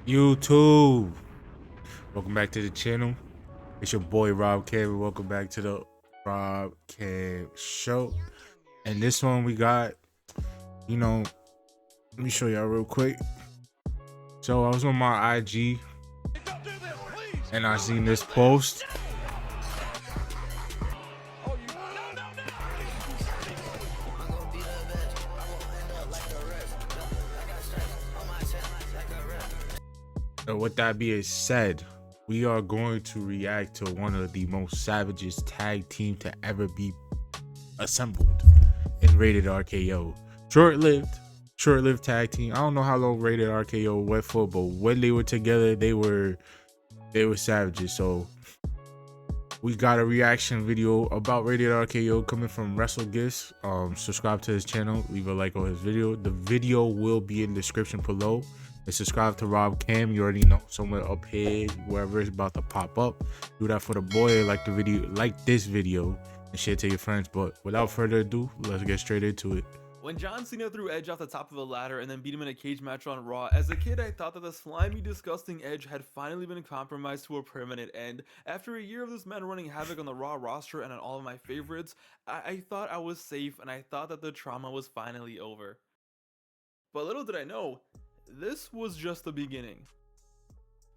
YouTube. Welcome back to the channel. It's your boy Rob Cam. Welcome back to the Rob Cam Show. And this one we got, let me show y'all real quick. So I was on my IG and I seen this post. So with that being said, we are going to react to one of the most savagest tag team to ever be assembled in Rated RKO. Short-lived tag team. I don't know how long Rated RKO went for, but when they were together, they were savages. So we got a reaction video about Rated RKO coming from Wrestle Gifts. Subscribe to his channel, leave a like on his video. The video will be in the description below. And subscribe to Rob Cam. You already know, somewhere up here, wherever it's about to pop up. Do that for the boy. Like this video, and share it to your friends. But without further ado, let's get straight into it. When John Cena threw Edge off the top of a ladder and then beat him in a cage match on Raw, as a kid I thought that the slimy, disgusting Edge had finally been compromised to a permanent end. After a year of this man running havoc on the Raw roster and on all of my favorites, I thought I was safe and I thought that the trauma was finally over. But little did I know, this was just the beginning.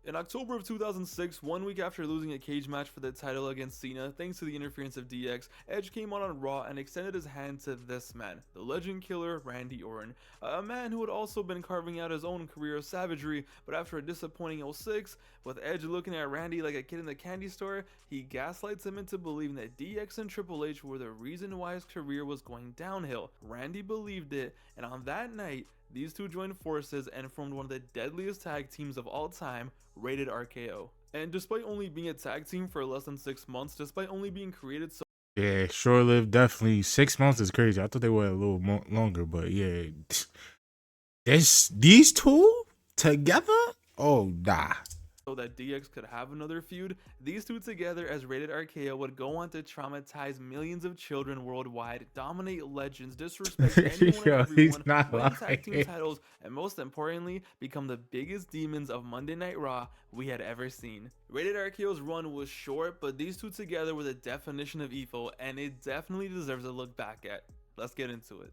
In October of 2006, 1 week after losing a cage match for the title against Cena, thanks to the interference of DX, Edge came on Raw and extended his hand to this man, the legend killer Randy Orton, a man who had also been carving out his own career of savagery, but after a disappointing 06, with Edge looking at Randy like a kid in the candy store, he gaslights him into believing that DX and Triple H were the reason why his career was going downhill. Randy believed it, and on that night, these two joined forces and formed one of the deadliest tag teams of all time, Rated RKO. And despite only being a tag team for less than 6 months, despite only being created so Yeah, short-lived, definitely. 6 months is crazy. I thought they were a little longer, but yeah, these two together. Oh nah. that DX could have another feud, these two together as Rated RKO would go on to traumatize millions of children worldwide, dominate legends, disrespect anyone Yo, and he's everyone, not win tag team lying. titles, and most importantly, become the biggest demons of Monday Night Raw we had ever seen. Rated RKO's run was short, but these two together were the definition of evil, and it definitely deserves a look back at. Let's get into it.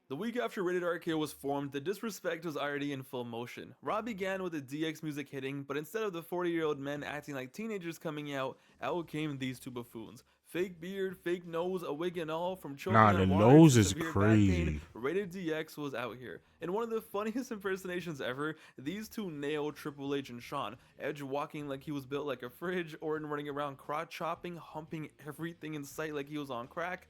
The week after Rated RKO was formed, the disrespect was already in full motion. Raw began with the DX music hitting, but instead of the 40-year-old men acting like teenagers coming out came these two buffoons. Fake beard, fake nose, a wig and all, from choking Nah, the on water nose to is severe back pain, crazy. Rated DX was out here. In one of the funniest impersonations ever, these two nailed Triple H and Shawn. Edge walking like he was built like a fridge, Orton running around crotch chopping, humping everything in sight like he was on crack,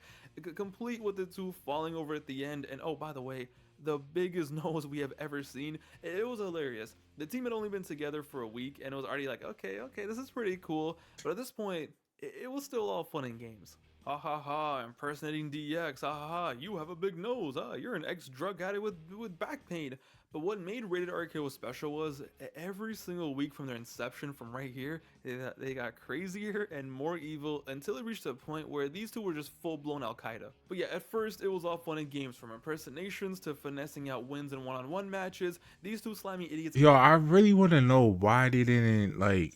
complete with the two falling over at the end. And oh, by the way, the biggest nose we have ever seen. It was hilarious. The team had only been together for a week and it was already like, okay, this is pretty cool. But at this point, it was still all fun and games. Ha ha ha, impersonating DX, ha ha ha, you have a big nose, you're an ex-drug addict with back pain. But what made Rated RKO special was every single week from their inception, from right here, they got crazier and more evil until it reached a point where these two were just full-blown Al-Qaeda. But yeah, at first it was all fun and games, from impersonations to finessing out wins in one-on-one matches. These two slimy idiots. Yo, I really want to know why they didn't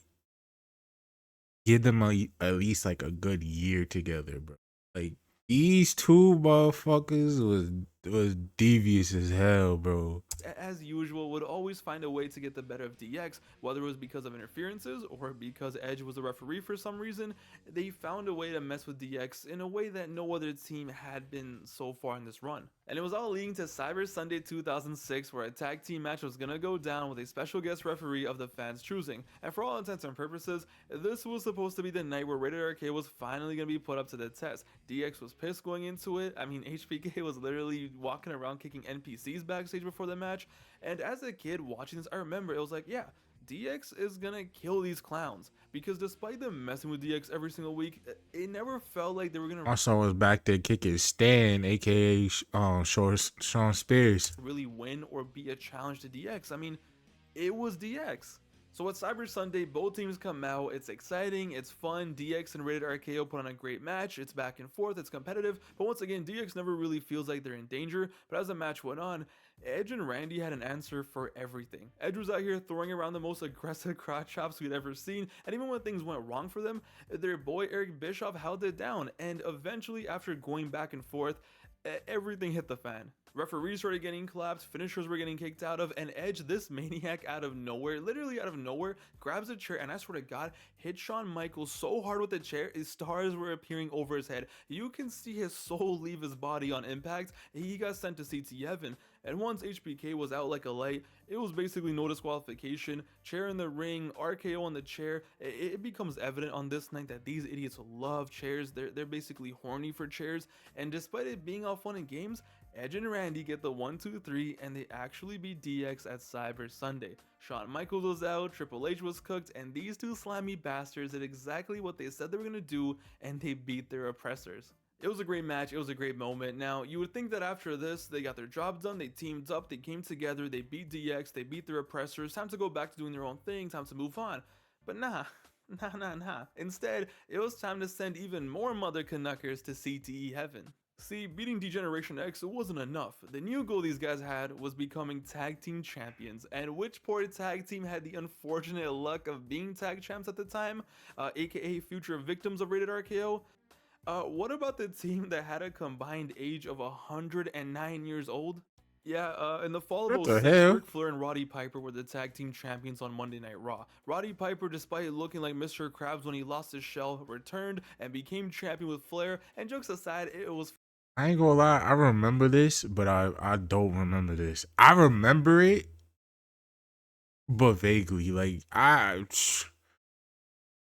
give them at least like a good year together, bro. Like these two motherfuckers was devious as hell, bro. As usual, would always find a way to get the better of DX, whether it was because of interferences or because Edge was a referee for some reason. They found a way to mess with DX in a way that no other team had been so far in this run. And it was all leading to Cyber Sunday 2006, where a tag team match was gonna go down with a special guest referee of the fans' choosing. And for all intents and purposes, this was supposed to be the night where Rated RK was finally gonna be put up to the test. DX was pissed going into it. I mean, HBK was literally walking around kicking NPCs backstage before the match. And as a kid watching this, I remember it was like, yeah, DX is gonna kill these clowns, because despite them messing with DX every single week, it never felt like they were gonna My son was back there kicking Stan, aka Sean Spears. really win or be a challenge to DX. I mean, it was DX. So at Cyber Sunday, both teams come out. It's exciting, it's fun. DX and Rated RKO put on a great match. It's back and forth, it's competitive. But once again, DX never really feels like they're in danger. But as the match went on, Edge and Randy had an answer for everything. Edge was out here throwing around the most aggressive crotch chops we'd ever seen. And even when things went wrong for them, their boy Eric Bischoff held it down. And eventually, after going back and forth, everything hit the fan. Referees started getting clapped, finishers were getting kicked out of, and Edge, this maniac out of nowhere, literally out of nowhere, grabs a chair and I swear to God, hit Shawn Michaels so hard with the chair, his stars were appearing over his head. You can see his soul leave his body on impact. He got sent to CT Heaven. And once HBK was out like a light, it was basically no disqualification, chair in the ring, RKO on the chair. It becomes evident on this night that these idiots love chairs. They're basically horny for chairs. And despite it being all fun and games, Edge and Randy get the 1-2-3 and they actually beat DX at Cyber Sunday. Shawn Michaels was out, Triple H was cooked, and these two slimy bastards did exactly what they said they were going to do, and they beat their oppressors. It was a great match, it was a great moment. Now, you would think that after this, they got their job done, they teamed up, they came together, they beat DX, they beat their oppressors, time to go back to doing their own thing, time to move on. But nah. Nah. Instead, it was time to send even more mother Canuckers to CTE heaven. See, beating Degeneration X wasn't enough. The new goal these guys had was becoming tag team champions, and which poor tag team had the unfortunate luck of being tag champs at the time, aka future victims of Rated RKO? What about the team that had a combined age of 109 years old? Yeah, in the fall What of the '06, hell? Ric Flair and Roddy Piper were the tag team champions on Monday Night Raw. Roddy Piper, despite looking like Mr. Krabs when he lost his shell, returned and became champion with Flair, and jokes aside, it was I ain't gonna lie, I remember this, but I don't remember this. I remember it, but vaguely. Like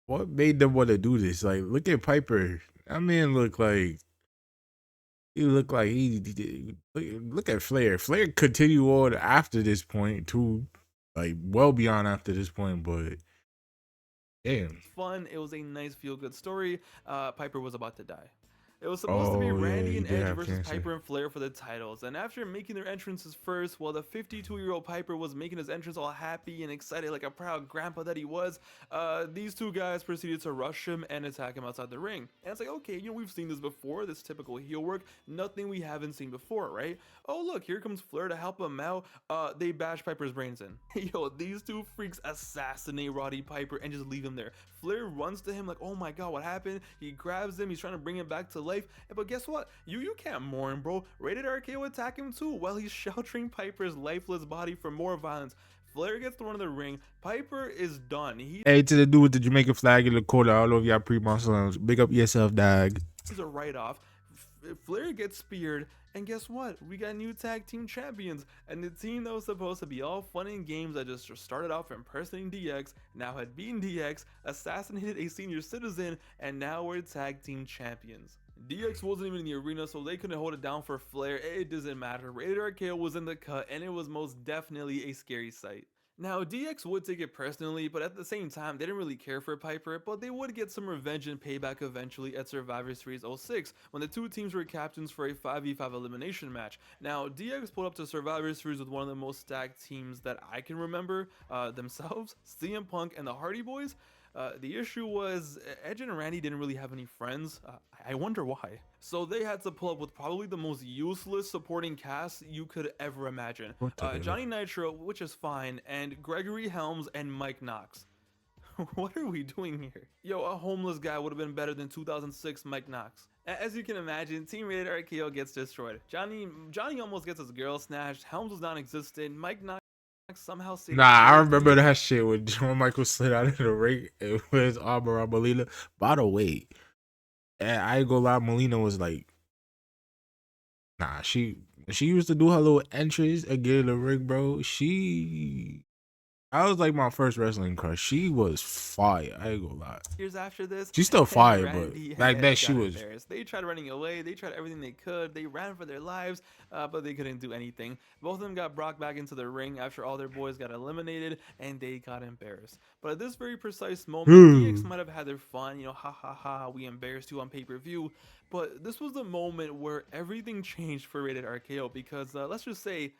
what made them want to do this? Like, look at Piper. That man look like look at Flair. Flair continue on after this point too, like well beyond after this point. But damn. fun. It was a nice feel good story. Piper was about to die. It was supposed to be Oh yeah, Randy he and did Edge have versus cancer. Piper and Flair for the titles, and after making their entrances first, while the 52-year-old Piper was making his entrance all happy and excited like a proud grandpa that he was, these two guys proceeded to rush him and attack him outside the ring. And it's like, okay, we've seen this before, this typical heel work, nothing we haven't seen before, right? Oh look, here comes Flair to help him out. They bash Piper's brains in. Yo, these two freaks assassinate Roddy Piper and just leave him there. Flair runs to him like, oh my god, what happened? He grabs him, he's trying to bring him back to life. But guess what? You can't mourn, bro. Rated RKO attack him too while he's sheltering Piper's lifeless body from more violence. Flair gets thrown in the ring. Piper is done. He's Hey, to the dude with the Jamaican flag in the corner, all over y'all pre-monster lounge. Big up yourself, dog. a write-off. Flair gets speared, and guess what? We got new tag team champions, and the team that was supposed to be all fun and games that just started off impersonating DX, now had beaten DX, assassinated a senior citizen, and now we're tag team champions. DX wasn't even in the arena, so they couldn't hold it down for Flair. It doesn't matter. Rated RKO was in the cut, and it was most definitely a scary sight. Now, DX would take it personally, but at the same time, they didn't really care for Piper, but they would get some revenge and payback eventually at Survivor Series '06, when the two teams were captains for a 5v5 elimination match. Now, DX pulled up to Survivor Series with one of the most stacked teams that I can remember themselves, CM Punk and the Hardy Boys. The issue was Edge and Randy didn't really have any friends. I wonder why. So they had to pull up with probably the most useless supporting cast you could ever imagine. What the hell? Johnny Nitro, which is fine, and Gregory Helms and Mike Knox. What are we doing here? Yo, a homeless guy would have been better than 2006 Mike Knox. As you can imagine, Team Rated RKO gets destroyed. Johnny almost gets his girl snatched. Helms was non-existent. Mike Knox somehow saved Nah, I his remember that shit when John Michael slid out of the ring with his arm around Melina. By the way, I ain't gonna lie, Melina was like, nah, she used to do her little entries and get in the ring, bro. I was like my first wrestling crush. She was fire. I ain't gonna lie. years after this, She's still and fire, but Randy and back then Edge she got was. embarrassed. They tried running away. They tried everything they could. They ran for their lives, but they couldn't do anything. Both of them got brought back into the ring after all their boys got eliminated, and they got embarrassed. But at this very precise moment, DX might have had their fun. Ha ha ha, we embarrassed you on pay-per-view. But this was the moment where everything changed for Rated RKO because let's just say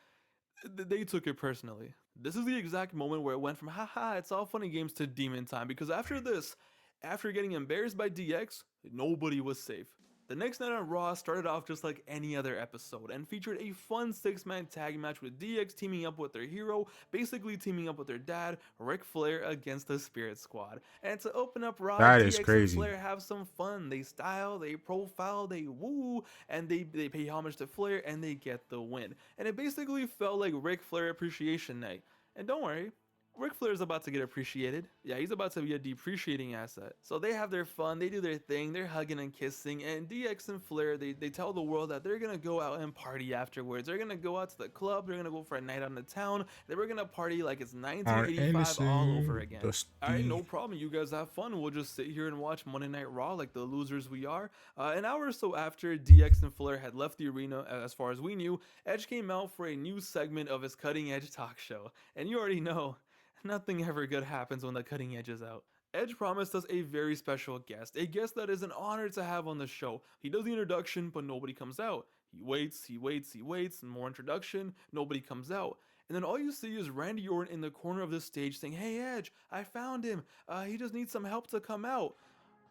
they took it personally. This is the exact moment where it went from haha, it's all funny games to demon time, because after this, after getting embarrassed by DX, nobody was safe. The next night on Raw started off just like any other episode and featured a fun 6-man tag match with DX teaming up with their hero, basically teaming up with their dad, Ric Flair, against the Spirit Squad. And to open up Raw, That is DX and crazy. Flair have some fun. They style, they profile, they woo, and they pay homage to Flair and they get the win. And it basically felt like Ric Flair Appreciation Night. And don't worry, Ric Flair is about to get appreciated. Yeah, he's about to be a depreciating asset. So they have their fun, they do their thing, they're hugging and kissing, and DX and Flair, they tell the world that they're gonna go out and party afterwards. They're gonna go out to the club, they're gonna go for a night on the town, they were gonna party like it's Are 1985 all over innocent, again. Alright, no dusty. problem, you guys have fun. We'll just sit here and watch Monday Night Raw like the losers we are. An hour or so after DX and Flair had left the arena, as far as we knew, Edge came out for a new segment of his cutting edge talk show. And you already know, nothing ever good happens when the cutting edge is out. Edge promised us a very special guest, a guest that is an honor to have on the show. He does the introduction, but nobody comes out. He waits, he waits, he waits, and more introduction, nobody comes out. And then all you see is Randy Orton in the corner of the stage saying, "Hey Edge, I found him. He just needs some help to come out."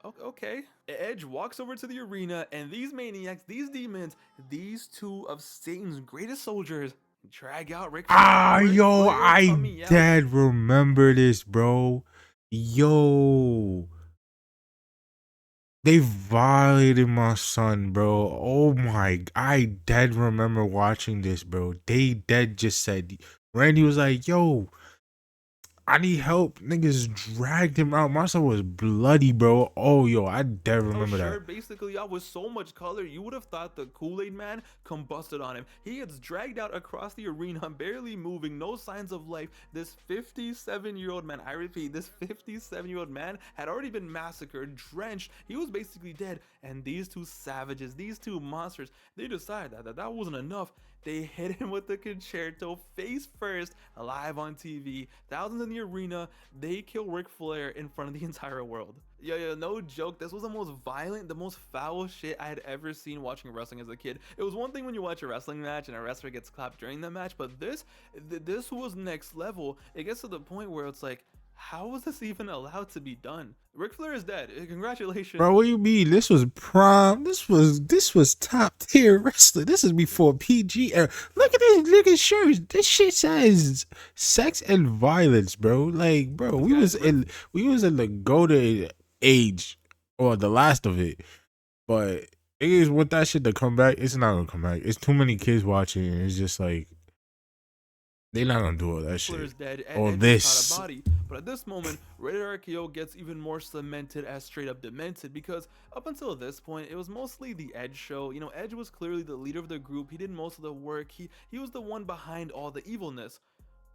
Okay. Edge walks over to the arena, and these maniacs, these demons, these two of Satan's greatest soldiers, drag out Ric Flair. Ah, Ric yo, Flair I coming out. dead remember this, bro. Yo, they violated my son, bro. Oh my, I dead remember watching this, bro. They dead just said, Randy was like, yo, I need help. Niggas dragged him out. My son was bloody, bro. Oh, yo, I dead remember that. Shirt basically out with so much color, you would have thought the Kool-Aid man combusted on him. He gets dragged out across the arena, barely moving, no signs of life. This 57-year-old man, I repeat, this 57-year-old man had already been massacred, drenched. He was basically dead. And these two savages, these two monsters, they decided that wasn't enough. They hit him with the concerto face first, live on TV. Thousands in the arena. They kill Ric Flair in front of the entire world. Yeah, no joke. This was the most violent, the most foul shit I had ever seen watching wrestling as a kid. It was one thing when you watch a wrestling match and a wrestler gets clapped during the match, but this was next level. It gets to the point where it's like, how was this even allowed to be done? Ric Flair is dead. Congratulations. Bro, what do you mean? This was prime. This was top tier wrestling. This is before PG era. Look at this nigga shirts. This shit says sex and violence, bro. Like, bro, we was in the golden age or the last of it. But it is with that shit to come back, it's not gonna come back. It's too many kids watching, and it's just like they not gonna do all that shit. Flair's dead Or and this. without a body. But at this moment, Rated RKO gets even more cemented as straight up demented, because up until this point, it was mostly the Edge show. You know, Edge was clearly the leader of the group. He did most of the work. He was the one behind all the evilness.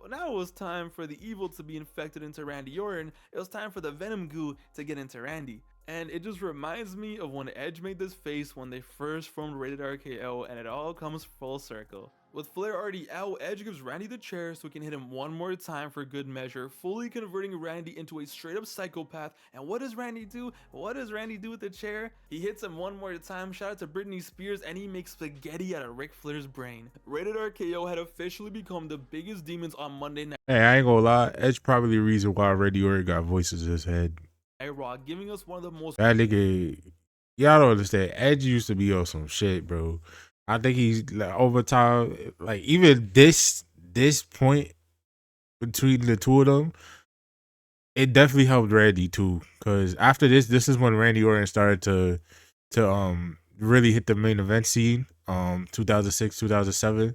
But now it was time for the evil to be infected into Randy Orton. It was time for the Venom goo to get into Randy. And it just reminds me of when Edge made this face when they first formed Rated RKO, and it all comes full circle. With Flair already out, Edge gives Randy the chair so he can hit him one more time for good measure, fully converting Randy into a straight up psychopath. And what does Randy do? What does Randy do with the chair? He hits him one more time, shout out to Britney Spears, and he makes spaghetti out of Ric Flair's brain. Rated RKO had officially become the biggest demons on Monday Night Hey, I ain't gonna lie. Edge probably the reason why Randy Orton got voices in his head. Raw, giving us one of the most That nigga, y'all don't understand. Edge used to be on some shit, bro. I think he's like over time, like even this point between the two of them, it definitely helped Randy too. Cause after this is when Randy Orton started to really hit the main event scene. 2006, 2007,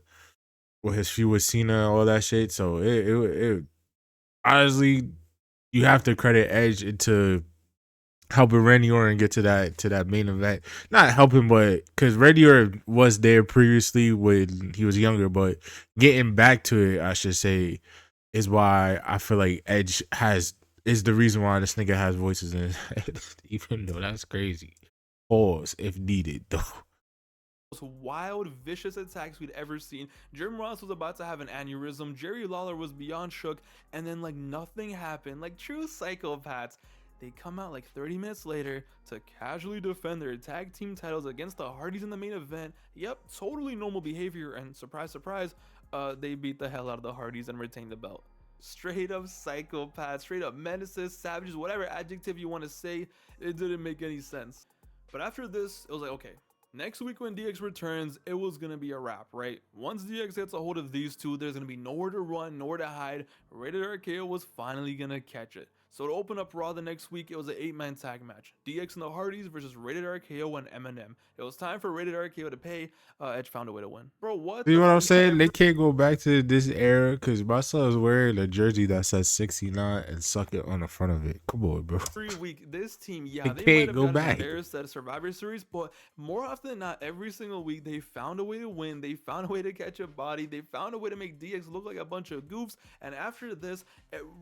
with his feud with Cena, all that shit. So it honestly, you have to credit Edge into helping Randy Orton get to that main event. Not helping, but because Randy Orton was there previously when he was younger, but getting back to it, I should say, is why I feel like Edge is the reason why this nigga has voices in his head. Even though that's crazy. Pause if needed, though. wild, vicious attacks we'd ever seen. Jim Ross was about to have an aneurysm. Jerry Lawler was beyond shook, and then like nothing happened. Like true psychopaths. They come out like 30 minutes later to casually defend their tag team titles against the Hardys in the main event. Yep, totally normal behavior, and surprise, surprise, they beat the hell out of the Hardys and retained the belt. Straight up psychopaths, straight up menaces, savages, whatever adjective you want to say, it didn't make any sense. But after this, it was like, okay, next week when DX returns, it was gonna be a wrap, right? Once DX gets a hold of these two, there's gonna be nowhere to run, nowhere to hide. Rated RKO was finally gonna catch it. So to open up Raw the next week, it was an 8-man tag match. DX and the Hardys versus Rated RKO and Eminem. It was time for Rated RKO to pay. Edge found a way to win. Bro, what See the what I'm fuck? saying? They can't go back to this era because my son's wearing a jersey that says 69 and suck it on the front of it. Come on, bro. Every week, this team, yeah, They they might can't have go gotten back. embarrassed at Survivor Series, but more often than not, every single week, they found a way to win. They found a way to catch a body. They found a way to make DX look like a bunch of goofs. And after this,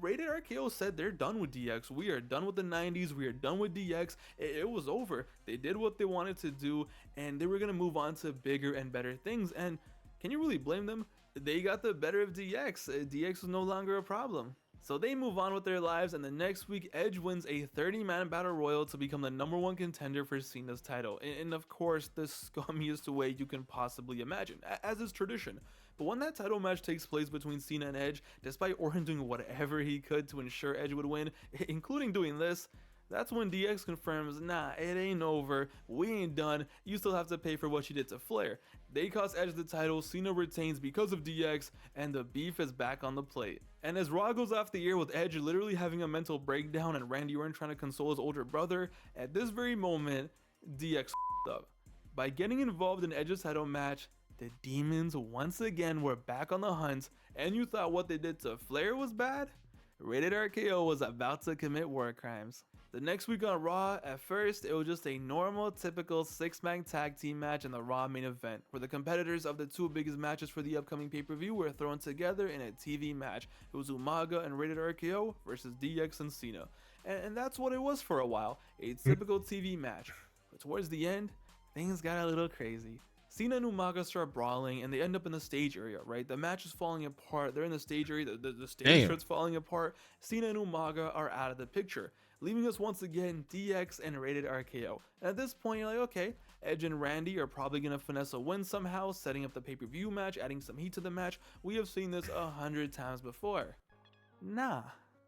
Rated RKO said they're done with DX. We are done with the 90s. We are done with DX. It was over. They did what they wanted to do, and they were going to move on to bigger and better things. And can you really blame them? They got the better of DX. DX was no longer a problem. So they move on with their lives, and the next week, Edge wins a 30-man battle royal to become the #1 contender for Cena's title. And of course, the scummiest way you can possibly imagine, as is tradition. But when that title match takes place between Cena and Edge, despite Orton doing whatever he could to ensure Edge would win, including doing this, that's when DX confirms, nah, it ain't over, we ain't done, you still have to pay for what you did to Flair. They cost Edge the title, Cena retains because of DX, and the beef is back on the plate. And as Raw goes off the air with Edge literally having a mental breakdown and Randy Orton trying to console his older brother, at this very moment, DX up. By getting involved in Edge's title match, the demons once again were back on the hunt, and you thought what they did to Flair was bad? Rated RKO was about to commit war crimes. The next week on Raw, at first, it was just a normal, typical 6-man tag team match in the Raw main event, where the competitors of the two biggest matches for the upcoming pay-per-view were thrown together in a TV match. It was Umaga and Rated RKO versus DX and Cena. And that's what it was for a while, a typical TV match. But towards the end, things got a little crazy. Cena and Umaga start brawling, and they end up in the stage area, right? The match is falling apart. They're in the stage area. The stage starts falling apart. Cena and Umaga are out of the picture, leaving us once again DX and Rated RKO. And at this point, you're like, okay, Edge and Randy are probably going to finesse a win somehow, setting up the pay-per-view match, adding some heat to the match. We have seen this 100 times before. Nah.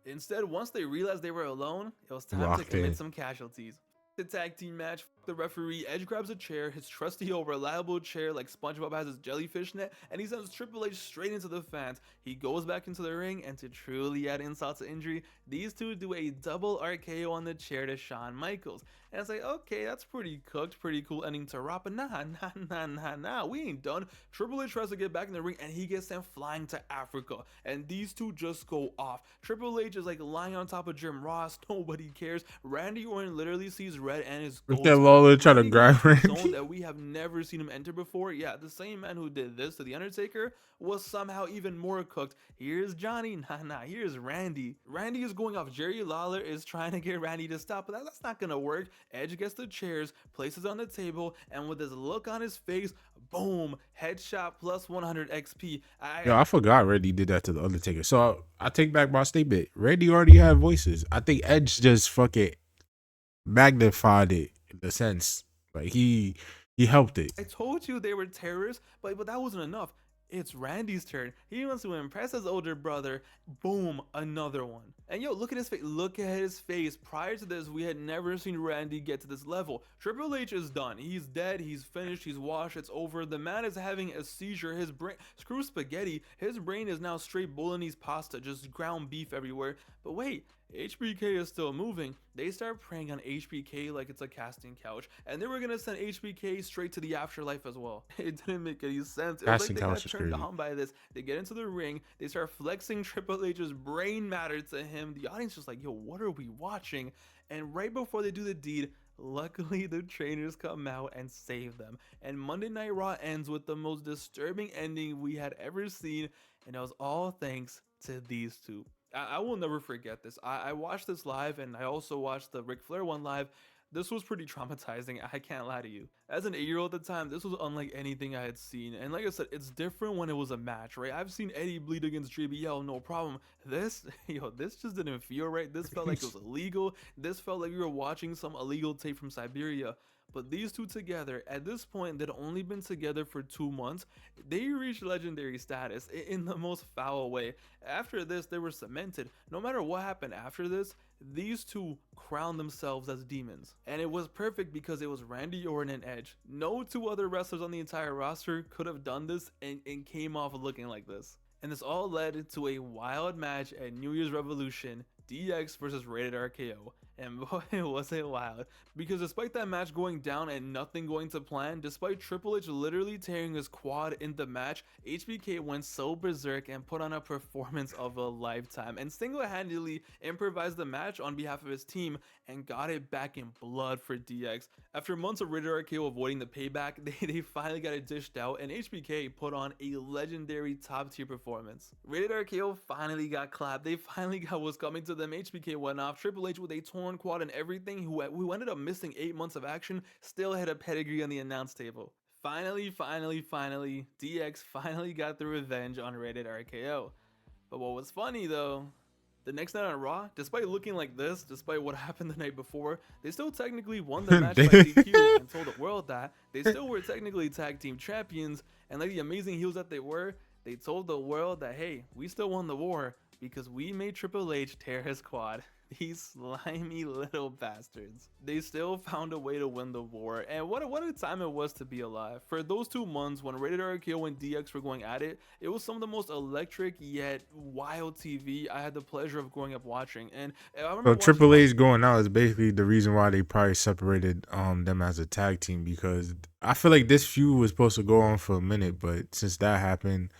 Instead, once they realized they were alone, it was time to commit some casualties. The tag team match, the referee, Edge grabs a chair, his trusty old reliable chair like SpongeBob has his jellyfish net, and he sends Triple H straight into the fans. He goes back into the ring, and to truly add insult to injury, these two do a double RKO on the chair to Shawn Michaels. And it's like, okay, that's pretty cooked, pretty cool ending to Raw, but nah, we ain't done. Triple H tries to get back in the ring, and he gets sent flying to Africa, and these two just go off. Triple H is like lying on top of Jim Ross, nobody cares. Randy Orton literally sees red and is Lawler trying to grab Randy that we have never seen him enter before. Yeah, the same man who did this to The Undertaker was somehow even more cooked. Here's Johnny, here's Randy. Randy is going off. Jerry Lawler is trying to get Randy to stop, but that's not gonna work. Edge gets the chairs, places on the table, and with this look on his face, boom, headshot plus 100 XP. I forgot Randy did that to The Undertaker. So I take back my statement. Randy already had voices. I think Edge just fucking magnified it in the sense. Like he helped it. I told you they were terrorists, but that wasn't enough. It's Randy's turn. He wants to impress his older brother. Boom, another one. And yo, look at his face. Look at his face. Prior to this, we had never seen Randy get to this level. Triple H is done. He's dead. He's finished. He's washed. It's over. The man is having a seizure. His brain, screw spaghetti. His brain is now straight bolognese pasta, just ground beef everywhere. But wait, HBK is still moving. They start preying on HBK like it's a casting couch, and they were gonna send HBK straight to the afterlife as well. It didn't make any sense. It was like they got turned on by this. They get into the ring, they start flexing Triple H's brain matter to him. The audience just like, yo, what are we watching? And right before they do the deed, luckily the trainers come out and save them. And Monday Night Raw ends with the most disturbing ending we had ever seen, and it was all thanks to these two. I will never forget this. I watched this live, and I also watched the Ric Flair one live. This was pretty traumatizing, I can't lie to you. As an 8-year-old at the time, this was unlike anything I had seen. And like I said, it's different when it was a match, right? I've seen Eddie bleed against JBL, no problem. This just didn't feel right. This felt like it was illegal. This felt like we were watching some illegal tape from Siberia. But these two together, at this point, they'd only been together for 2 months. They reached legendary status in the most foul way. After this, they were cemented. No matter what happened after this, these two crowned themselves as demons. And it was perfect because it was Randy Orton and Edge. No two other wrestlers on the entire roster could have done this and came off looking like this. And this all led to a wild match at New Year's Revolution, DX versus Rated RKO. And boy, was it wild. Because despite that match going down and nothing going to plan, despite Triple H literally tearing his quad in the match, HBK went so berserk and put on a performance of a lifetime and single-handedly improvised the match on behalf of his team and got it back in blood for DX. After months of Rated RKO avoiding the payback, they finally got it dished out and HBK put on a legendary top-tier performance. Rated RKO finally got clapped. They finally got what's coming to them. HBK went off. Triple H with a torn quad and everything, who ended up missing 8 months of action, still had a pedigree on the announce table. Finally, DX finally got the revenge on Rated RKO. But what was funny though, the next night on Raw, despite looking like this, despite what happened the night before, they still technically won the match by DQ and told the world that they still were technically tag team champions, and like the amazing heels that they were, they told the world that, hey, we still won the war because we made Triple H tear his quad. These slimy little bastards. They still found a way to win the war, and what a time it was to be alive. For those 2 months when Rated RKO and DX were going at it, it was some of the most electric yet wild TV I had the pleasure of growing up watching. And I remember So Triple H going out is basically the reason why they probably separated them as a tag team, because I feel like this feud was supposed to go on for a minute, but since that happened,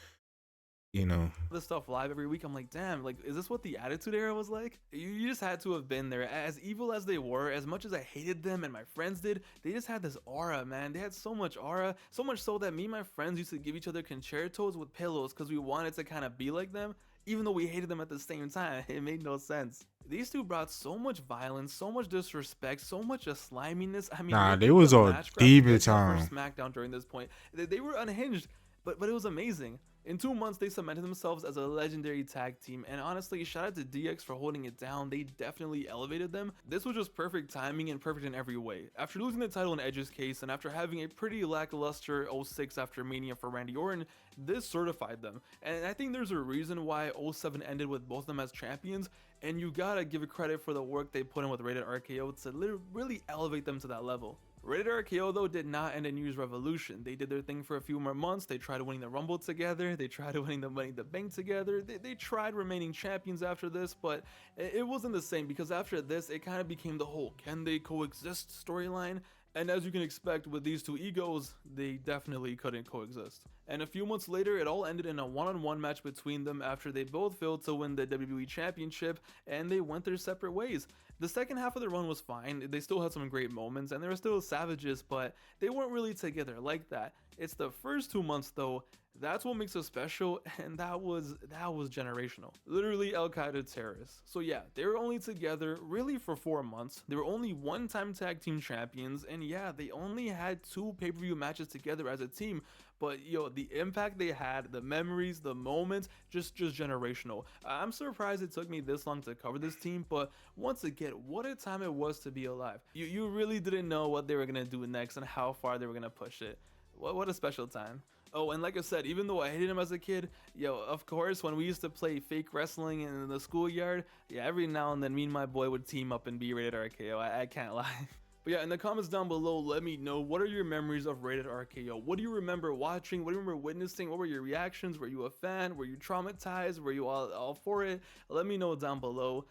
you know, this stuff live every week, I'm like, damn, like, is this what the Attitude Era was like? You just had to have been there. As evil as they were, as much as I hated them and my friends did, they just had this aura, man. They had so much aura, so much so that me and my friends used to give each other concertos with pillows because we wanted to kind of be like them, even though we hated them at the same time. It made no sense. These two brought so much violence, so much disrespect, so much sliminess. I mean, nah, they was on demon time. SmackDown during this point. They were unhinged, but it was amazing. In 2 months, they cemented themselves as a legendary tag team, and honestly, shout out to DX for holding it down. They definitely elevated them. This was just perfect timing and perfect in every way. After losing the title in Edge's case, and after having a pretty lackluster 06 after Mania for Randy Orton, this certified them. And I think there's a reason why 07 ended with both of them as champions, and you gotta give it credit for the work they put in with Rated RKO to really elevate them to that level. Rated RKO though did not end in New Year's Revolution. They did their thing for a few more months. They tried winning the Rumble together. They tried winning the Money in the Bank together. They tried remaining champions after this, but it wasn't the same, because after this, it kind of became the whole can they coexist storyline. And as you can expect with these two egos, they definitely couldn't coexist. And a few months later, it all ended in a one-on-one match between them after they both failed to win the WWE Championship, and they went their separate ways. The second half of the run was fine. They still had some great moments, and they were still savages, but they weren't really together like that. It's the first 2 months though, that's what makes it special, and that was generational. Literally Al Qaeda terrorists. So yeah, they were only together really for 4 months. They were only one-time tag team champions, and yeah, they only had 2 pay-per-view matches together as a team. But yo, the impact they had, the memories, the moments, just generational. I'm surprised it took me this long to cover this team, but once again, what a time it was to be alive. You really didn't know what they were gonna do next and how far they were gonna push it. What a special time. Oh, and like I said, even though I hated him as a kid, yo, of course, when we used to play fake wrestling in the schoolyard, yeah, every now and then me and my boy would team up and be Rated RKO. I can't lie. But yeah, in the comments down below, let me know, what are your memories of Rated RKO? What do you remember watching? What do you remember witnessing? What were your reactions? Were you a fan? Were you traumatized? Were you all for it? Let me know down below.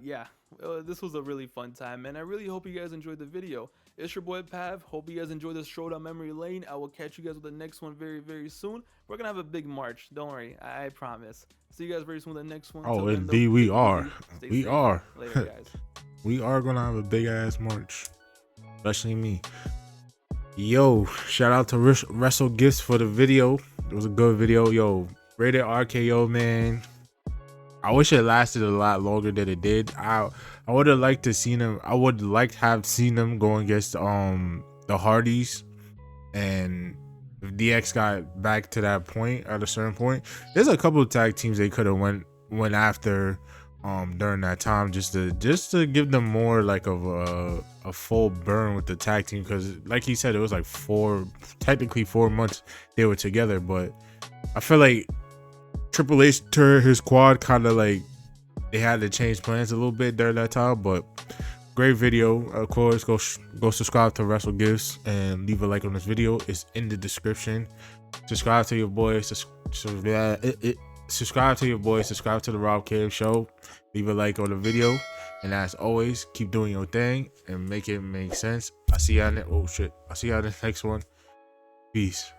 Yeah, this was a really fun time, and I really hope you guys enjoyed the video. It's your boy Pav. Hope you guys enjoyed this showdown memory lane. I will catch you guys with the next one very soon. We're gonna have a big March. Don't worry, I promise. See you guys very soon with the next one. Oh, indeed, we are. We are. Later, guys. We are gonna have a big ass March. Especially me. Yo, shout out to Wrestle Gifts for the video. It was a good video. Yo, Rated RKO, man. I wish it lasted a lot longer than it did. I would have liked to seen them. I would like to have seen them go against the Hardys, and if DX got back to that point at a certain point. There's a couple of tag teams they could have went after during that time, just to give them more like of a full burn with the tag team, because like he said, it was like technically 4 months they were together. But I feel like Triple H turned his squad kind of like they had to change plans a little bit during that time. But great video. Of course, go subscribe to Wrestle Gifts and leave a like on this video. It's in the description. Subscribe to your boy. Subscribe to your boy. Subscribe to the Rob Cam Show. Leave a like on the video. And as always, keep doing your thing and make it make sense. I see y'all. Oh shit! I see y'all in the next one. Peace.